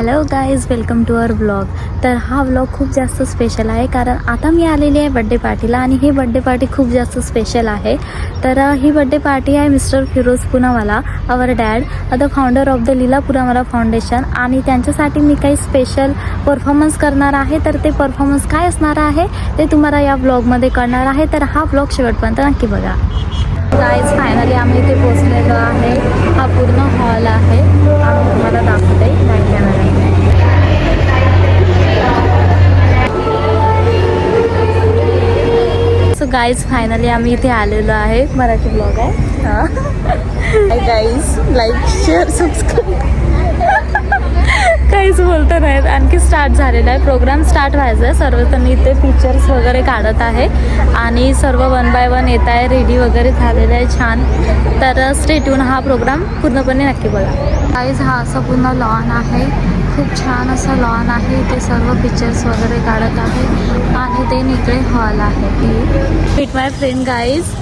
Hello guys, welcome to our blog. तर हा blog खूप जास्त स्पेशल आहे कारण आता मी आलेली आहे बड्डे पार्टीला आणि ही बड्डे पार्टी खूप जास्त स्पेशल आहे. तर ही बड्डे पार्टी आहे mister Firoz Poonawalla, our dad, the founder of the Leela Poonawalla foundation. आणि त्यांच्यासाठी मी काही स्पेशल परफॉर्मन्स करणार आहे. तर ते परफॉर्मन्स काय असणार आहे ते तुम्हाला या ब्लॉगमध्ये कळणार आहे. तर हा ब्लॉग शेवटपर्यंत नक्की बघा. गाईज फायनली आम्ही इथे पोचलेलो आहे. हा पूर्ण हॉल आहे. आम्ही तुम्हाला दाखवते back camera. So guys finally आम्ही इथे आलेलो आहे. मराठी ब्लॉग आहे. Hi guys, like share subscribe. काहीच बोलत नाहीत. आणखी स्टार्ट झालेला आहे, प्रोग्राम स्टार्ट व्हायचा आहे. सर्वजण इथे पिक्चर्स वगैरे काढत आहे आणि सर्व 1 बाय 1 येत आहे. रेडी वगैरे झालेलं आहे छान. तर स्टे ट्यून, हा प्रोग्राम पूर्णपणे नक्की बघा. गाईज हा असं पूर्ण लॉन आहे. खूप छान असं लॉन आहे. ते सर्व पिक्चर्स वगैरे काढत आहे आणि ते इकडे हॉल आहे. मीट माय फ्रेंड गाईज.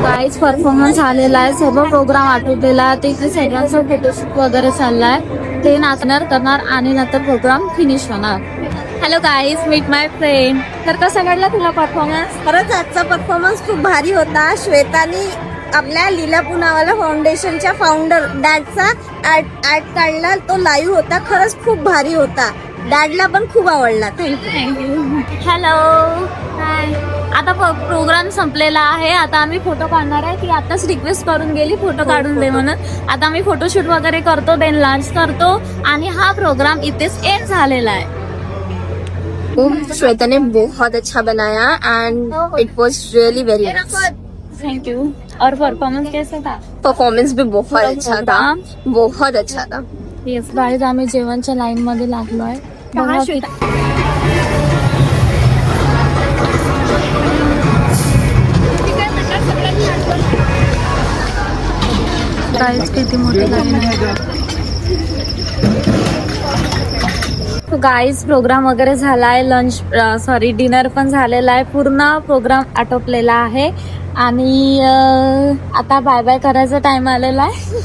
गाईज परफॉर्मन्स आलेला आहे. सर्व प्रोग्राम आटोपलेला. ते सगळ्यांचा फोटोशूट वगैरे चाललाय. ते नाचणार करणार आणि नंतर प्रोग्राम फिनिश होणार. हॅलो गाईज, मीट माय फ्रेंड. तर कसं घडला तुला परफॉर्मन्स? खरंच आजचा परफॉर्मन्स खूप भारी होता. श्वेतानी आपल्या लीला पूनावाला फाउंडेशनच्या फाउंडर डॅडचा ऍड काढला. तो लाईव्ह होता. खरंच खूप भारी होता. डॅडला पण खूप आवडला. थँक्यू. हॅलो, हाय. आता प्रोग्राम संपलेला आहे. आता आम्ही फोटो काढणार आहे. ती आताच रिक्वेस्ट करून गेली फोटो काढून दे म्हणून. आता आम्ही फोटोशूट वगैरे करतो, देन लंच करतो आणि हा प्रोग्राम इथेच एंड झालेला आहे. श्वेता ने बहुत अच्छा बनाया एंड इट वाज रियली वेरी थैंक यू. और परफॉर्मेंस कैसा था? परफॉर्मेंस भी बहुत अच्छा था. बहुत अच्छा था. येस गाईज, आम्ही जेवणच्या लाईन मध्ये लागलो आहे. बघा गाईज किती मोठी लाईन आहे. गाईज प्रोग्राम वगैरे झाला आहे, डिनर पण झालेला आहे, पूर्ण प्रोग्राम आटोपलेला आहे आणि आता बाय बाय करायचा टाइम आलेला आहे.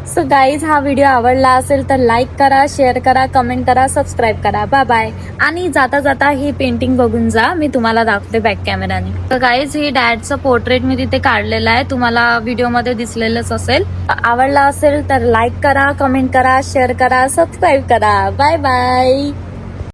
सो गाईज हा व्हिडिओ आवडला असेल तर लाईक करा, शेअर करा, कमेंट करा, सबस्क्राईब करा. Bye bye. आणि जाता जाता ही पेंटिंग बघून जा, मी तुम्हाला दाखवते बॅक कॅमेराने. तर गाईज ही डॅडचं पोर्ट्रेट मी तिथे काढलेलं आहे, तुम्हाला व्हिडिओमध्ये दिसलेलंच असेल. आवडला असेल तर लाईक करा, कमेंट करा, शेअर करा, सबस्क्राईब करा. Bye bye.